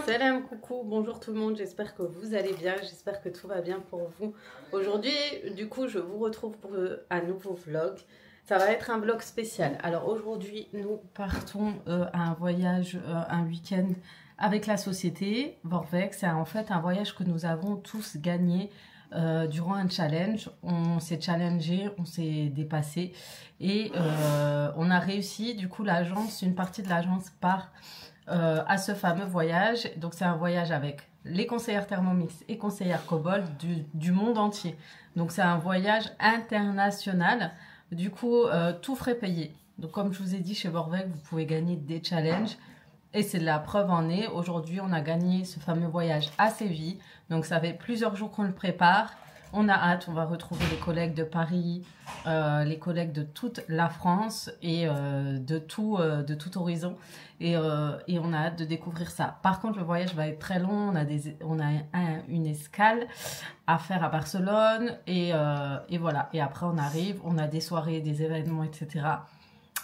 Salam, coucou, bonjour tout le monde, j'espère que vous allez bien, j'espère que tout va bien pour vous. Aujourd'hui, du coup, je vous retrouve pour un nouveau vlog. Ça va être un vlog spécial. Alors aujourd'hui, nous partons à un voyage, un week-end avec la société Vorvex. C'est en fait un voyage que nous avons tous gagné durant un challenge. On s'est challengé, on s'est dépassé et on a réussi. Du coup, l'agence, une partie de l'agence part à ce fameux voyage. Donc c'est un voyage avec les conseillères Thermomix et conseillères Cobalt du monde entier. Donc c'est un voyage international. Du coup, tout frais payé. Donc comme je vous ai dit, chez Vorvex, vous pouvez gagner des challenges. Et c'est la preuve en est. Aujourd'hui, on a gagné ce fameux voyage à Séville. Donc ça fait plusieurs jours qu'on le prépare. On a hâte, on va retrouver les collègues de Paris, les collègues de toute la France et de tout horizon. Et on a hâte de découvrir ça. Par contre, le voyage va être très long. On a une escale à faire à Barcelone. Et voilà. Et après, on arrive. On a des soirées, des événements, etc.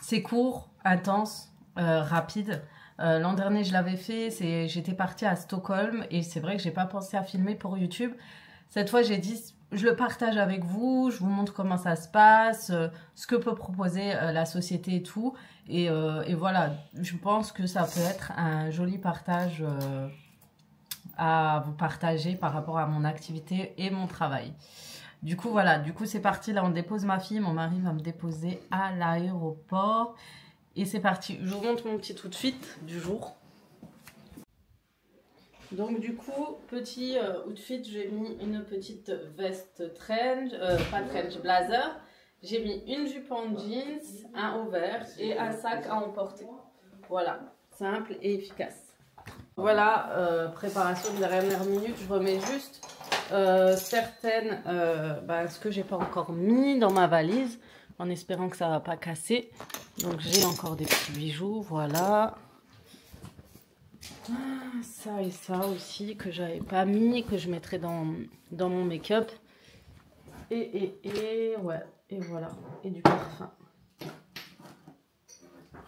C'est court, intense, rapide. L'an dernier, je l'avais fait. J'étais partie à Stockholm. Et c'est vrai que j'ai pas pensé à filmer pour YouTube. Cette fois, j'ai dit, je le partage avec vous, je vous montre comment ça se passe, ce que peut proposer la société et tout. Et voilà, je pense que ça peut être un joli partage à vous partager par rapport à mon activité et mon travail. Du coup, voilà, du coup, c'est parti. Là, on dépose ma fille, mon mari va me déposer à l'aéroport. Et c'est parti. Je vous montre mon petit outfit du jour. Donc du coup, petit outfit, j'ai mis une petite veste trench, pas trench, blazer. J'ai mis une jupe en jeans, un haut vert et un sac à emporter. Voilà, simple et efficace. Voilà, préparation de dernière minute. Je remets juste certaines, ce que j'ai pas encore mis dans ma valise, en espérant que ça va pas casser. Donc j'ai encore des petits bijoux, voilà. Ça et ça aussi que j'avais pas mis, que je mettrai dans mon make-up. Et ouais, et voilà. Et du parfum.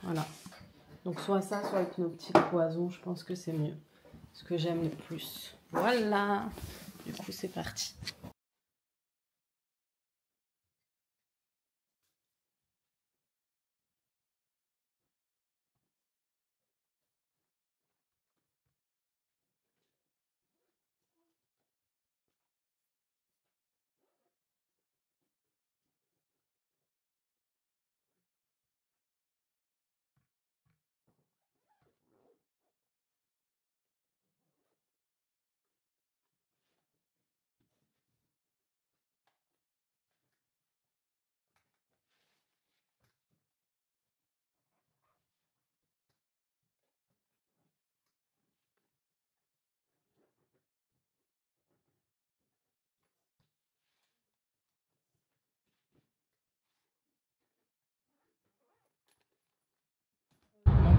Voilà. Donc soit ça, soit avec nos petits cloisons, je pense que c'est mieux. Ce que j'aime le plus. Voilà. Du coup, c'est parti.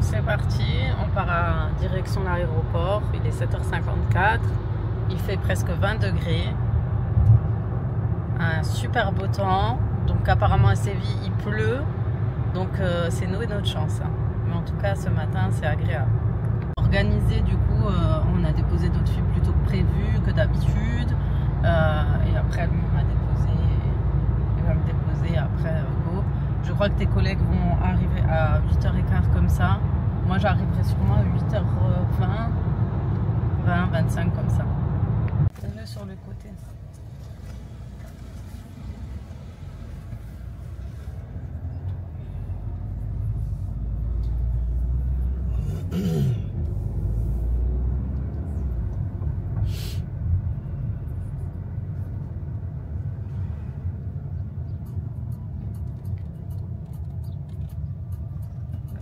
C'est parti, on part à direction l'aéroport, il est 7h54, il fait presque 20 degrés, un super beau temps, donc apparemment à Séville il pleut, donc c'est nous et notre chance, hein. Mais en tout cas ce matin c'est agréable. Organisé du coup, on a déposé d'autres filles plutôt que prévu, que d'habitude, et après lui il va me déposer après go. Je crois que tes collègues vont arriver à 8h15 comme ça. Moi, j'arriverai sûrement à 8h20, 20, 25 comme ça. Mets-le sur le côté.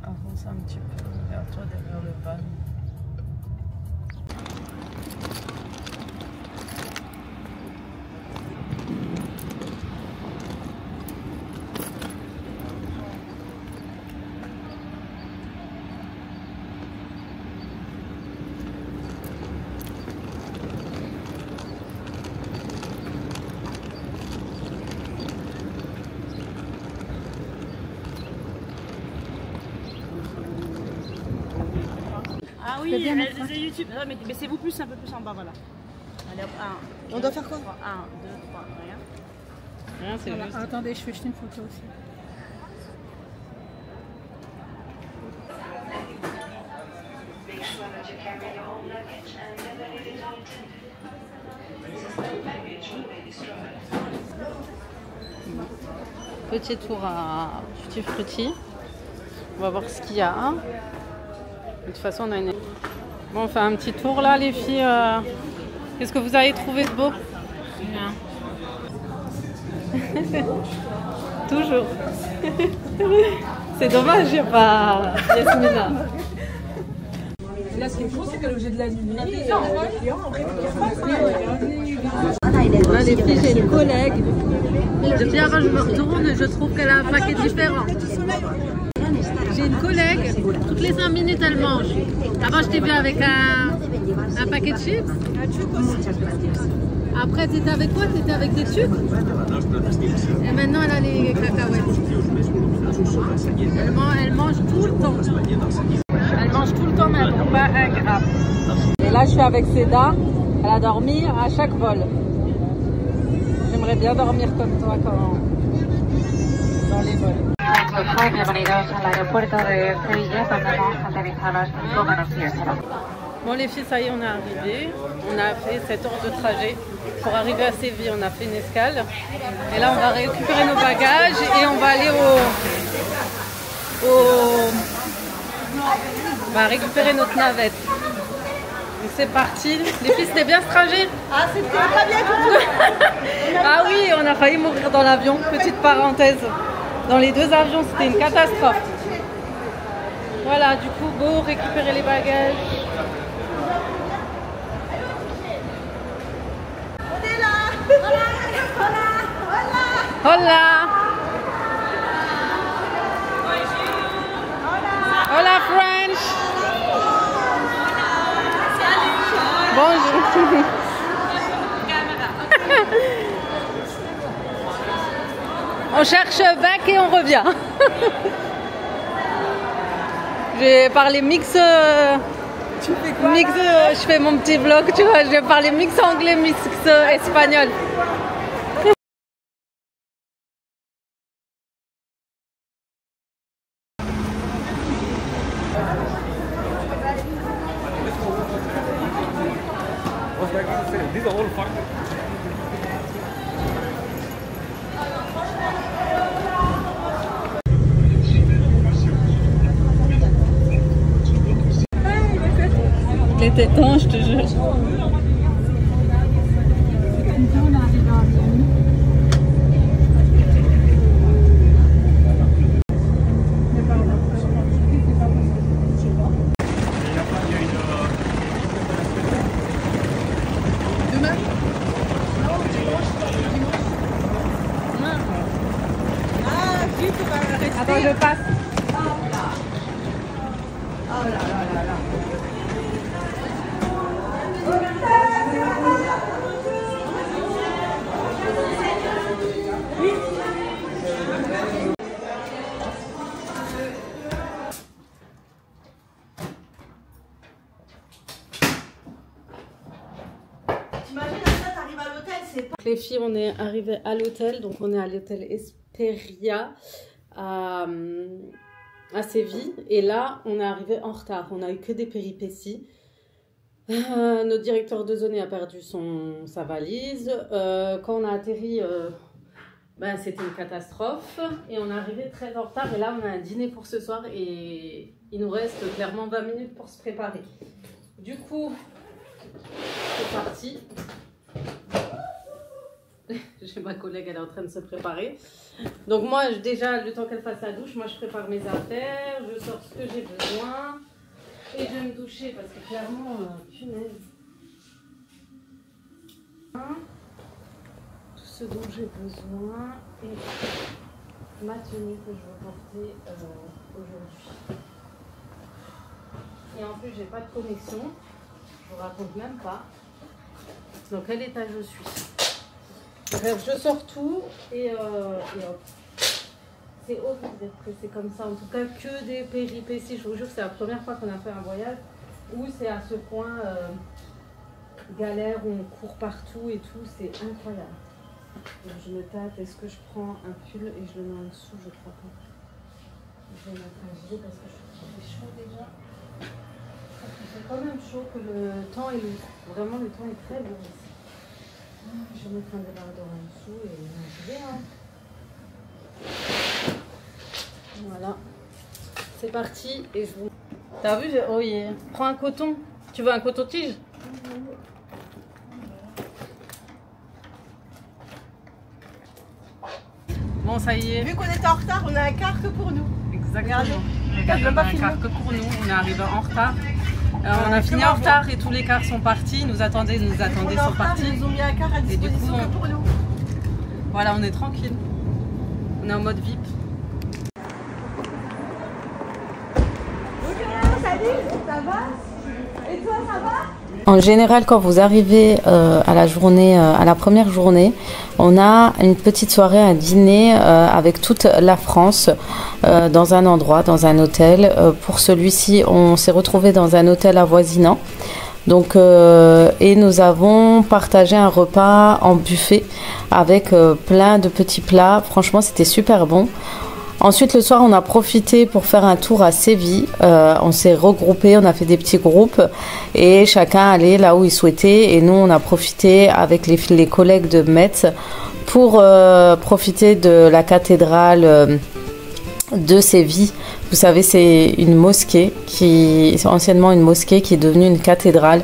Avance un petit peu vers toi, derrière le van. Oui, bien c'est YouTube. Mais c'est vous plus, un peu plus en bas, voilà. Allez hop, 1. On doit faire quoi? 1, 2, 3, rien. Rien, c'est voilà. juste. Attendez, je fais juste une photo aussi. Petit tour à Tutti Frutti. On va voir ce qu'il y a. De toute façon, on a une... Bon, on fait un petit tour là, les filles. Qu'est-ce que vous avez trouvé de beau? Rien. Toujours. C'est dommage, il n'y a pas Yasmina. Là, ce qu'il faut, c'est que l'objet de la nuit, Là, les filles, j'ai une collègue. Depuis avant, je me retourne et je trouve qu'elle a un paquet différent. J'ai une collègue, toutes les 5 minutes, elle mange. Avant, je t'ai vu avec un paquet de chips. Après, tu étais avec quoi? Tu étais avec des sucres. Et maintenant, elle a les cacahuètes. Elle mange tout le temps. Elle mange tout le temps, mais elle ne prend pas un gramme. Et là, je suis avec Seda. Elle a dormi à chaque vol. J'aimerais bien dormir comme toi dans les vols. Bon les filles, ça y est, on est arrivé. On a fait 7 heures de trajet pour arriver à Séville. On a fait une escale. Et là, on va récupérer nos bagages et on va aller on va récupérer notre navette. Donc c'est parti. Les filles, c'était bien ce trajet? Ah, c'était très bien tout. Ah oui, on a failli mourir dans l'avion. Petite parenthèse. Dans les 2 avions, c'était une catastrophe. Voilà, du coup, go récupérer les bagages. On est là. Hola. Hola French. Bonjour. On cherche bac et on revient. J'ai parlé mix. Tu fais quoi Mix, je fais mon petit vlog, tu vois. Je vais parler mix anglais, mix espagnol. These are all fun. Il était temps, je te jure. Attends, je passe. Les filles, on est arrivé à l'hôtel, donc on est à l'hôtel Esperia à Séville. Et là, on est arrivé en retard. On a eu que des péripéties. Notre directeur de zone a perdu sa valise. Quand on a atterri, c'était une catastrophe. Et on est arrivé très en retard. Et là, on a un dîner pour ce soir. Et il nous reste clairement 20 minutes pour se préparer. Du coup, c'est parti. J'ai ma collègue, elle est en train de se préparer. Donc moi, déjà, le temps qu'elle fasse sa douche, moi je prépare mes affaires, je sors ce que j'ai besoin. Et je vais me doucher parce que clairement, punaise. Tout ce dont j'ai besoin et ma tenue que je veux porter aujourd'hui. Et en plus, j'ai pas de connexion. Je vous raconte même pas. Dans quel état je suis. Bref, je sors tout et hop. C'est horrible d'être pressé comme ça. En tout cas, que des péripéties. Je vous jure, c'est la première fois qu'on a fait un voyage. Ou c'est à ce coin galère où on court partout et tout, c'est incroyable. Donc je me tâte, est-ce que je prends un pull et je le mets en dessous? Je crois pas. Je vais mettre un gilet parce que je trouve qu'il fait chaud déjà. Il fait quand même chaud que le temps est lourd. Vraiment le temps est très lourd ici. Je vais mettre un débardeur en dessous et un gilet. Hein. Voilà. C'est parti et je vous... T'as vu? Oh yeah. Prends un coton. Tu veux un coton-tige? Bon, ça y est. Vu qu'on était en retard, on a un quart que pour nous. Exactement. Regarde, On a un quart que pour nous. On est arrivé en retard. On a fini en retard et tous les cars sont partis. Nous attendaient, sont partis. Ils nous ont mis un quart à disposition que pour nous. Voilà, on est tranquille. On est en mode VIP. Salut, ça va? Et toi, ça va? En général, quand vous arrivez à la journée, à la première journée, on a une petite soirée, un dîner avec toute la France dans un endroit, dans un hôtel. Pour celui-ci, on s'est retrouvé dans un hôtel avoisinant. Donc, et nous avons partagé un repas en buffet avec plein de petits plats. Franchement, c'était super bon. Ensuite, le soir, on a profité pour faire un tour à Séville. On s'est regroupés, on a fait des petits groupes et chacun allait là où il souhaitait. Et nous, on a profité avec les collègues de Metz pour profiter de la cathédrale de Séville. Vous savez, c'est une mosquée c'est anciennement une mosquée qui est devenue une cathédrale.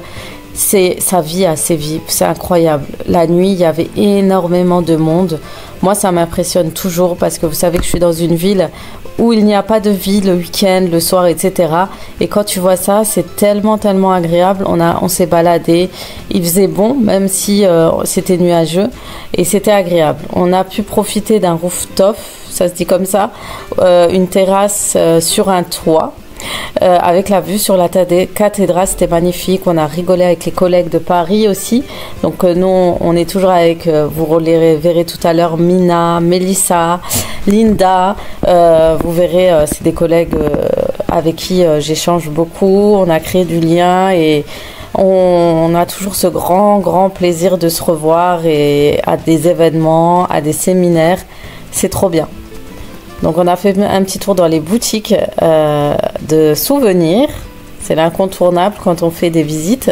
C'est sa vie à Séville, c'est incroyable. La nuit, il y avait énormément de monde. Moi, ça m'impressionne toujours parce que vous savez que je suis dans une ville où il n'y a pas de vie le week-end, le soir, etc. Et quand tu vois ça, c'est tellement, tellement agréable. On s'est baladé, il faisait bon, même si c'était nuageux, et c'était agréable. On a pu profiter d'un rooftop, ça se dit comme ça, une terrasse sur un toit. Avec la vue sur la cathédrale, c'était magnifique. On a rigolé avec les collègues de Paris aussi. Donc nous, on est toujours avec, vous les verrez tout à l'heure, Mina, Mélissa, Linda. Vous verrez, c'est des collègues avec qui j'échange beaucoup. On a créé du lien et on a toujours ce grand plaisir de se revoir et à des événements, à des séminaires. C'est trop bien. Donc on a fait un petit tour dans les boutiques de souvenirs. C'est l'incontournable quand on fait des visites.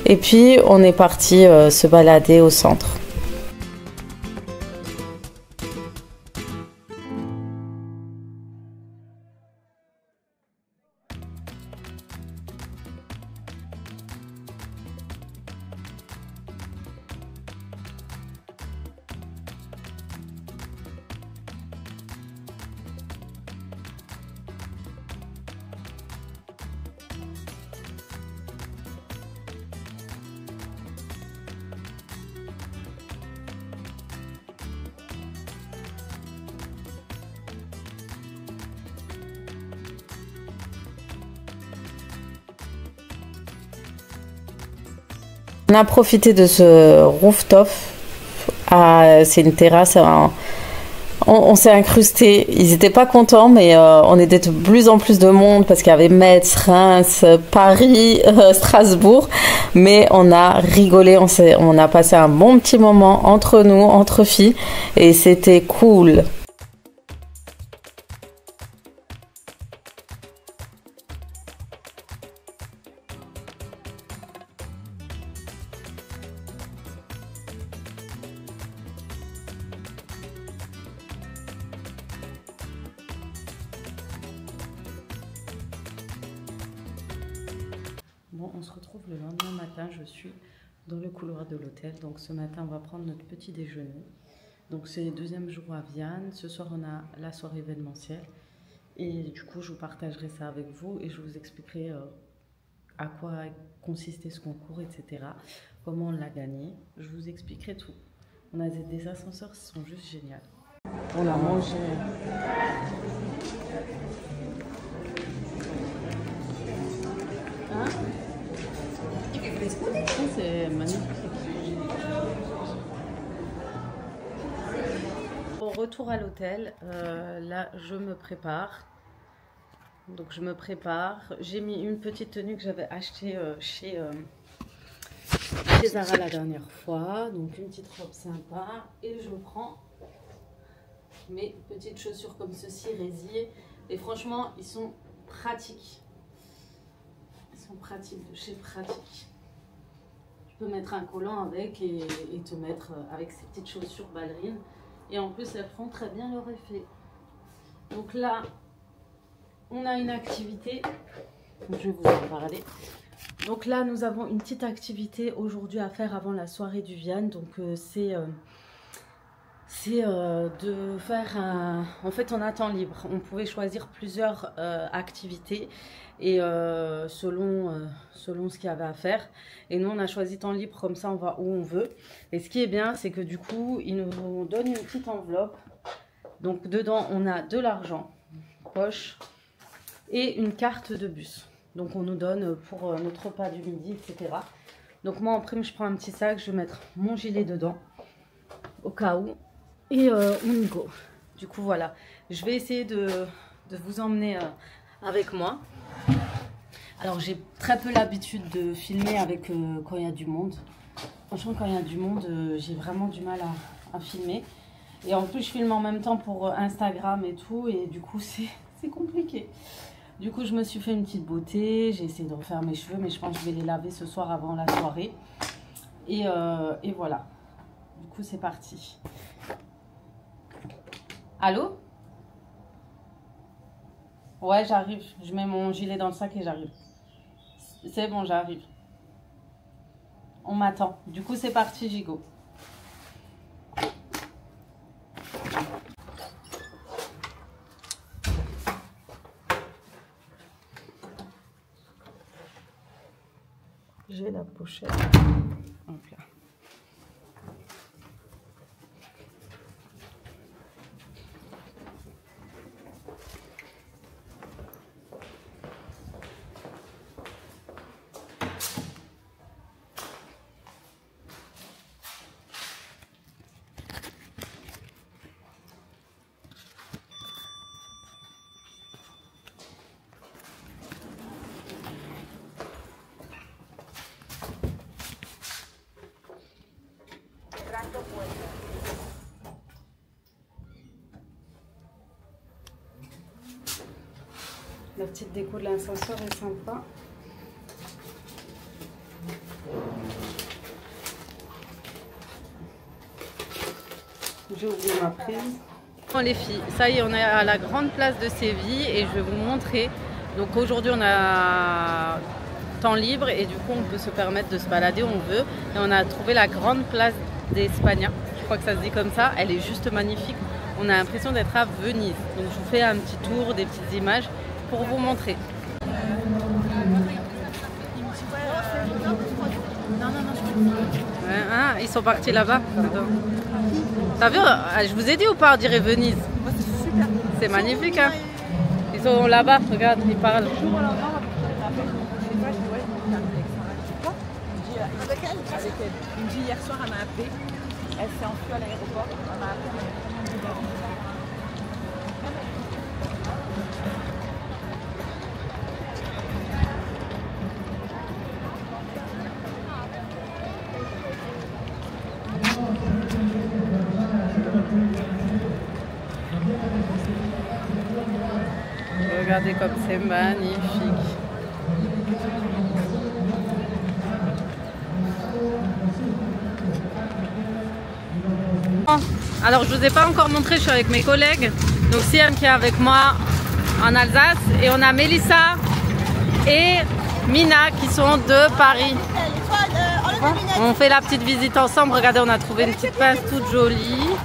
Et puis on est parti se balader au centre. On a profité de ce rooftop. C'est une terrasse. On s'est incrusté. Ils n'étaient pas contents, mais on était de plus en plus de monde parce qu'il y avait Metz, Reims, Paris, Strasbourg. Mais on a rigolé. On a passé un bon petit moment entre nous, entre filles. Et c'était cool. Bon, on se retrouve le lendemain matin, je suis dans le couloir de l'hôtel. Donc ce matin, on va prendre notre petit déjeuner. Donc c'est le deuxième jour à Viane. Ce soir, on a la soirée événementielle. Et du coup, je vous partagerai ça avec vous et je vous expliquerai à quoi consistait ce concours, etc. Comment on l'a gagné. Je vous expliquerai tout. On a des ascenseurs qui sont juste géniaux. On a mangé. Hein? C'est magnifique. Au retour à l'hôtel, là je me prépare. Donc je me prépare. J'ai mis une petite tenue que j'avais achetée chez Zara la dernière fois. Donc une petite robe sympa. Et je me prends mes petites chaussures comme ceci, résillées. Et franchement, ils sont pratiques. Ils sont pratiques, de chez Pratique. Tu peux mettre un collant avec et te mettre avec ces petites chaussures ballerines. Et en plus, elles font très bien leur effet. Donc là, on a une activité. Je vais vous en parler. Donc là, nous avons une petite activité aujourd'hui à faire avant la soirée du Vian. Donc c'est de faire un... En fait, on a temps libre. On pouvait choisir plusieurs activités et selon ce qu'il y avait à faire. Et nous, on a choisi temps libre, comme ça, on va où on veut. Et ce qui est bien, c'est que du coup, ils nous donnent une petite enveloppe. Donc dedans, on a de l'argent, poche et une carte de bus. Donc on nous donne pour notre repas du midi, etc. Donc moi, en prime, je prends un petit sac, je vais mettre mon gilet dedans, au cas où. Et on y go. Du coup, voilà. Je vais essayer de vous emmener avec moi. Alors, j'ai très peu l'habitude de filmer avec quand il y a du monde. Franchement, quand il y a du monde, j'ai vraiment du mal à filmer. Et en plus, je filme en même temps pour Instagram et tout. Et du coup, c'est compliqué. Du coup, je me suis fait une petite beauté. J'ai essayé de refaire mes cheveux. Mais je pense que je vais les laver ce soir avant la soirée. Et voilà. Du coup, c'est parti. Allô? Ouais, j'arrive. Je mets mon gilet dans le sac et j'arrive. C'est bon, j'arrive. On m'attend. Du coup, c'est parti, Gigo. J'ai la pochette. Hop là. La petite déco de l'ascenseur est sympa. J'ai oublié ma prise. Bon les filles, ça y est, on est à la grande place de Séville et je vais vous montrer. Donc aujourd'hui on a temps libre et du coup on peut se permettre de se balader où on veut. Et on a trouvé la grande place d'Espagne. Je crois que ça se dit comme ça. Elle est juste magnifique. On a l'impression d'être à Venise. Donc je vous fais un petit tour, des petites images pour vous montrer. Ouais, hein, ils sont partis là-bas. T'as vu, je vous ai dit ou pas, on dirait Venise. C'est magnifique, hein. Ils sont là-bas, regarde, ils parlent. Avec elle. Une fille hier soir, elle m'a appelé. Elle s'est enfuie à l'aéroport. Elle m'a appelé. Regardez comme c'est magnifique. Alors je vous ai pas encore montré, je suis avec mes collègues. Donc Siam qui est avec moi en Alsace et on a Mélissa et Mina qui sont de Paris. On fait la petite visite ensemble. Regardez, on a trouvé une petite pince toute jolie.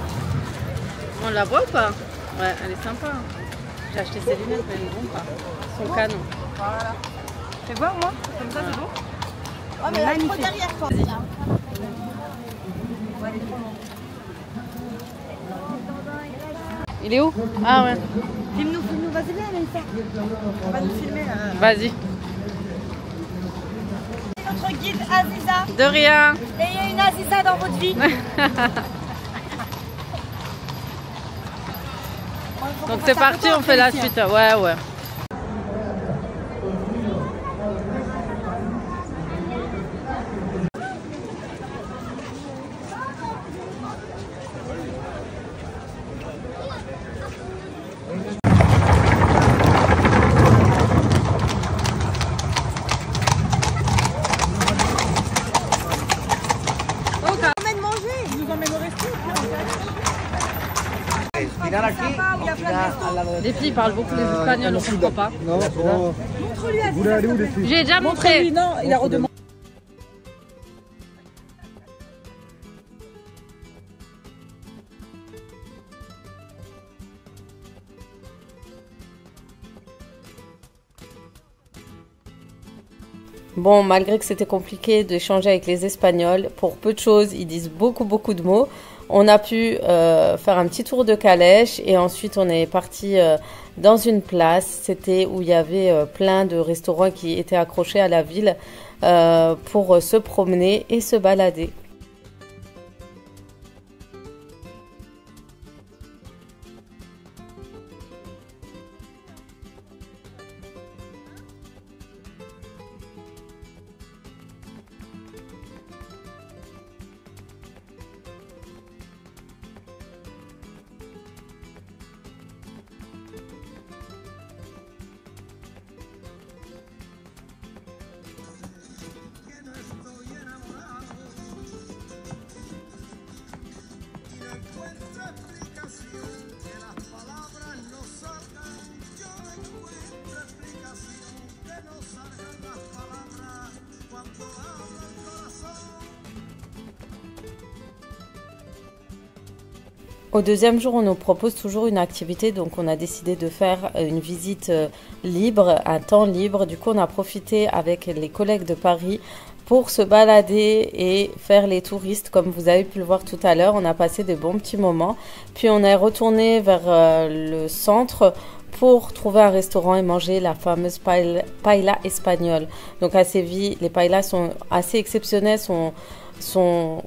On la voit ou pas? Ouais, elle est sympa. J'ai acheté ses lunettes, mais elles ne vont pas. Son canon. Voilà. Fais voir moi, comme ça c'est beau. Oh mais elle est trop derrière toi. Il est où? Ah ouais. Filme-nous, vas-y viens Mélissa. On va nous filmer. Vas-y. Notre guide Aziza. De rien. Ayez une Aziza dans votre vie. Donc c'est parti, on fait la suite. Ouais, ouais. girar aquí o girar al lado Les filles parlent beaucoup les espagnols, on ne comprend pas. No, J'ai déjà montré. Non, il a redemandé. Bon, malgré que c'était compliqué d'échanger avec les Espagnols, pour peu de choses, ils disent beaucoup de mots. On a pu faire un petit tour de calèche et ensuite on est parti dans une place. C'était où il y avait plein de restaurants qui étaient accrochés à la ville pour se promener et se balader. Au deuxième jour, on nous propose toujours une activité, donc on a décidé de faire une visite libre, un temps libre. Du coup, on a profité avec les collègues de Paris pour se balader et faire les touristes, comme vous avez pu le voir tout à l'heure. On a passé des bons petits moments. Puis on est retourné vers le centre pour trouver un restaurant et manger la fameuse paella espagnole. Donc à Séville, les paellas sont assez exceptionnelles,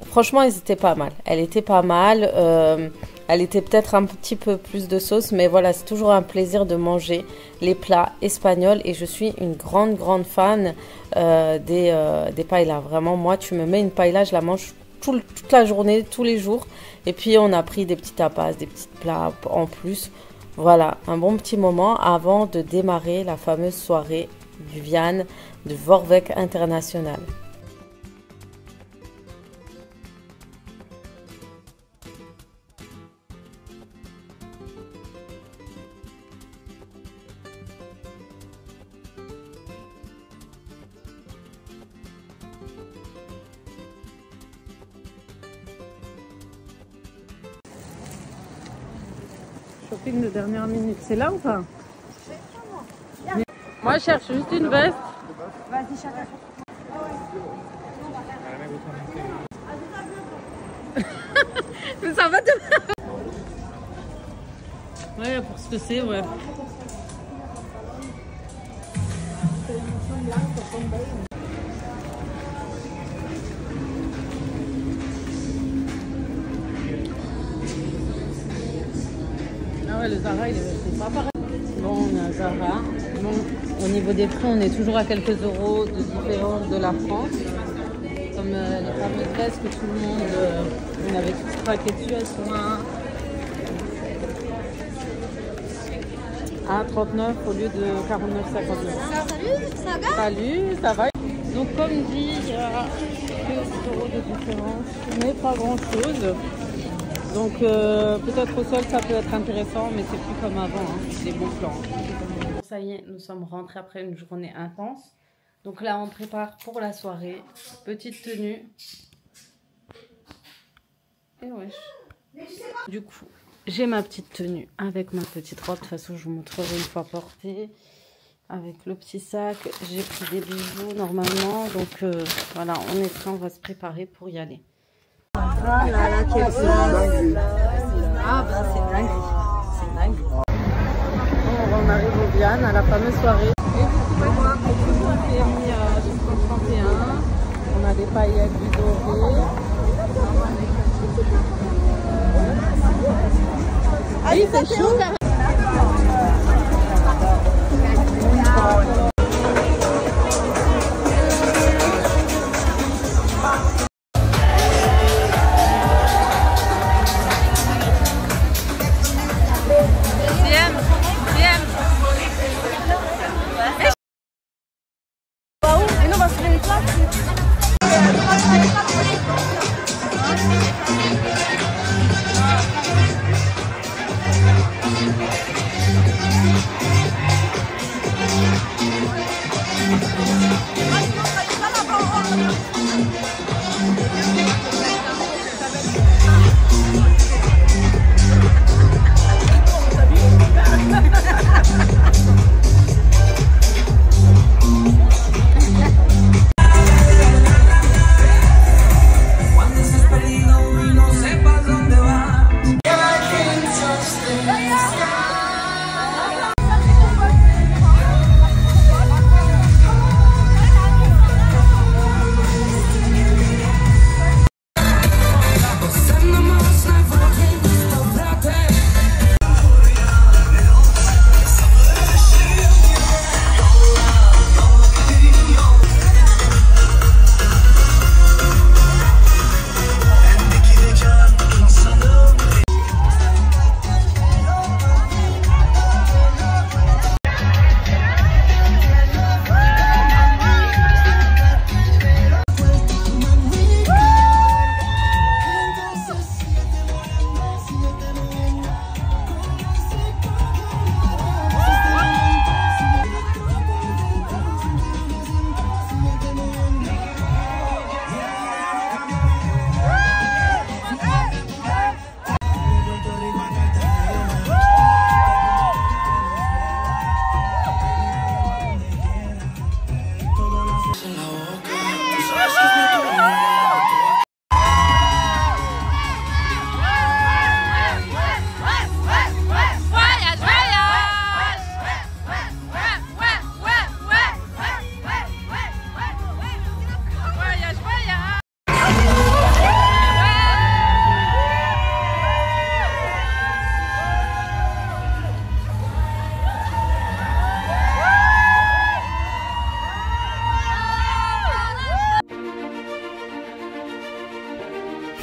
franchement, elles étaient pas mal. Elle était pas mal. Elle était peut-être un petit peu plus de sauce, mais voilà, c'est toujours un plaisir de manger les plats espagnols. Et je suis une grande fan des paellas. Vraiment, moi, tu me mets une paella, je la mange toute la journée, tous les jours. Et puis, on a pris des petits tapas, des petits plats en plus. Voilà, un bon petit moment avant de démarrer la fameuse soirée du Vian de Vorwerk International. Shopping de dernière minute, c'est là ou pas? Moi je cherche juste une veste. Vas-y, chacun. Mais ça va te... Ouais, pour ce que c'est, ouais. Ah ouais, le Zara, c'est pas pareil. Bon, on a Zara. Bon, au niveau des prix, on est toujours à quelques euros de différence de la France. Comme les fameuses vestes que tout le monde, on avait tous craqué dessus, elles sont à 39 au lieu de 49,59. Salut, ça va? Salut, ça va? Donc comme dit, il y a quelques euros de différence, mais pas grand chose. Donc peut-être au sol ça peut être intéressant, mais c'est plus comme avant, hein. C'est des bons plans. Ça y est, nous sommes rentrés après une journée intense. Donc là on prépare pour la soirée. Petite tenue. Et wesh. Du coup, j'ai ma petite tenue avec ma petite robe. De toute façon, je vous montrerai une fois portée. Avec le petit sac, j'ai pris des bijoux normalement. Donc voilà, on est prêt, on va se préparer pour y aller. Ah là là, quelle classe! Ah bah c'est dingue, c'est dingue. On arrive au Vian, à la fameuse soirée. Et vous pouvez voir, on est mis jusqu'au 31. On a des paillettes du doré. Ah oui, c'est chaud.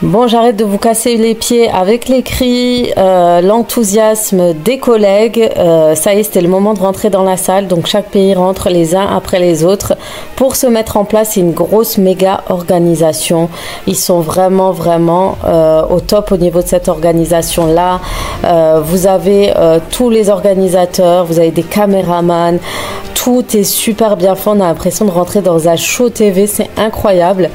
Bon, j'arrête de vous casser les pieds avec les cris, l'enthousiasme des collègues. Ça y est, c'était le moment de rentrer dans la salle. Donc chaque pays rentre les uns après les autres pour se mettre en place. C'est une grosse méga organisation. Ils sont vraiment au top au niveau de cette organisation-là. Vous avez tous les organisateurs, vous avez des caméramans. Tout est super bien fait. On a l'impression de rentrer dans un show TV. C'est incroyable.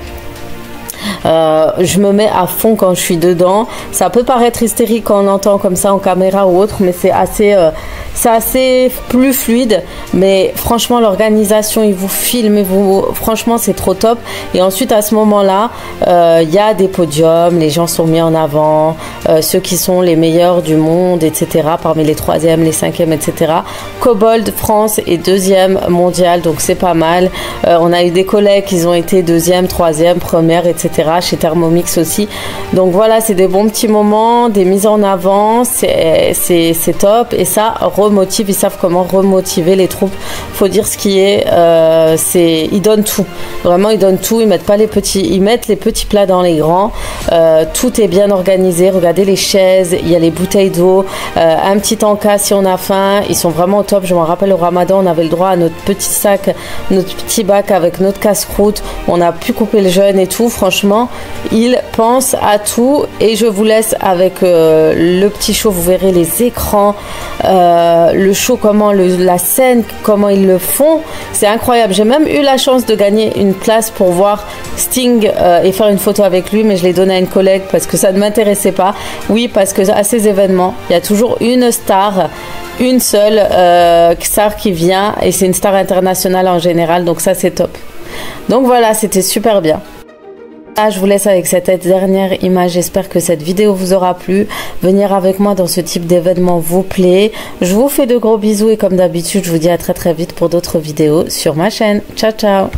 Je me mets à fond quand je suis dedans. Ça peut paraître hystérique quand on entend comme ça en caméra ou autre, mais c'est assez plus fluide. Mais franchement, l'organisation, ils vous filment, franchement, c'est trop top. Et ensuite, à ce moment-là, il y a des podiums, les gens sont mis en avant, ceux qui sont les meilleurs du monde, etc. Parmi les 3e, les 5e, etc. Kobold France est 2e mondial, donc c'est pas mal. On a eu des collègues qui ont été 2e, 3e, 1re, etc. Chez Thermomix aussi. Donc voilà, c'est des bons petits moments, des mises en avant, c'est top. Et ça remotive, ils savent comment remotiver les troupes. Faut dire ce qui est, ils donnent tout. Vraiment, ils donnent tout. Ils mettent pas les petits, ils mettent les petits plats dans les grands. Tout est bien organisé. Regardez les chaises, il y a les bouteilles d'eau, un petit encas si on a faim. Ils sont vraiment au top. Je me rappelle au Ramadan, on avait le droit à notre petit sac, notre petit bac avec notre casse-croûte. On a pu couper le jeûne et tout. Franchement, ils pensent à tout. Et je vous laisse avec le petit show. Vous verrez les écrans, le show, comment la scène, comment ils le font. C'est incroyable. J'ai même eu la chance de gagner une place pour voir Sting et faire une photo avec lui, mais je l'ai donné à une collègue parce que ça ne m'intéressait pas. Oui, parce que à ces événements, il y a toujours une star, une seule star qui vient, et c'est une star internationale en général, donc ça c'est top. Donc voilà, c'était super bien. Je vous laisse avec cette dernière image. J'espère que cette vidéo vous aura plu. Venir avec moi dans ce type d'événement vous plaît. Je vous fais de gros bisous et comme d'habitude, je vous dis à très vite pour d'autres vidéos sur ma chaîne. Ciao, ciao!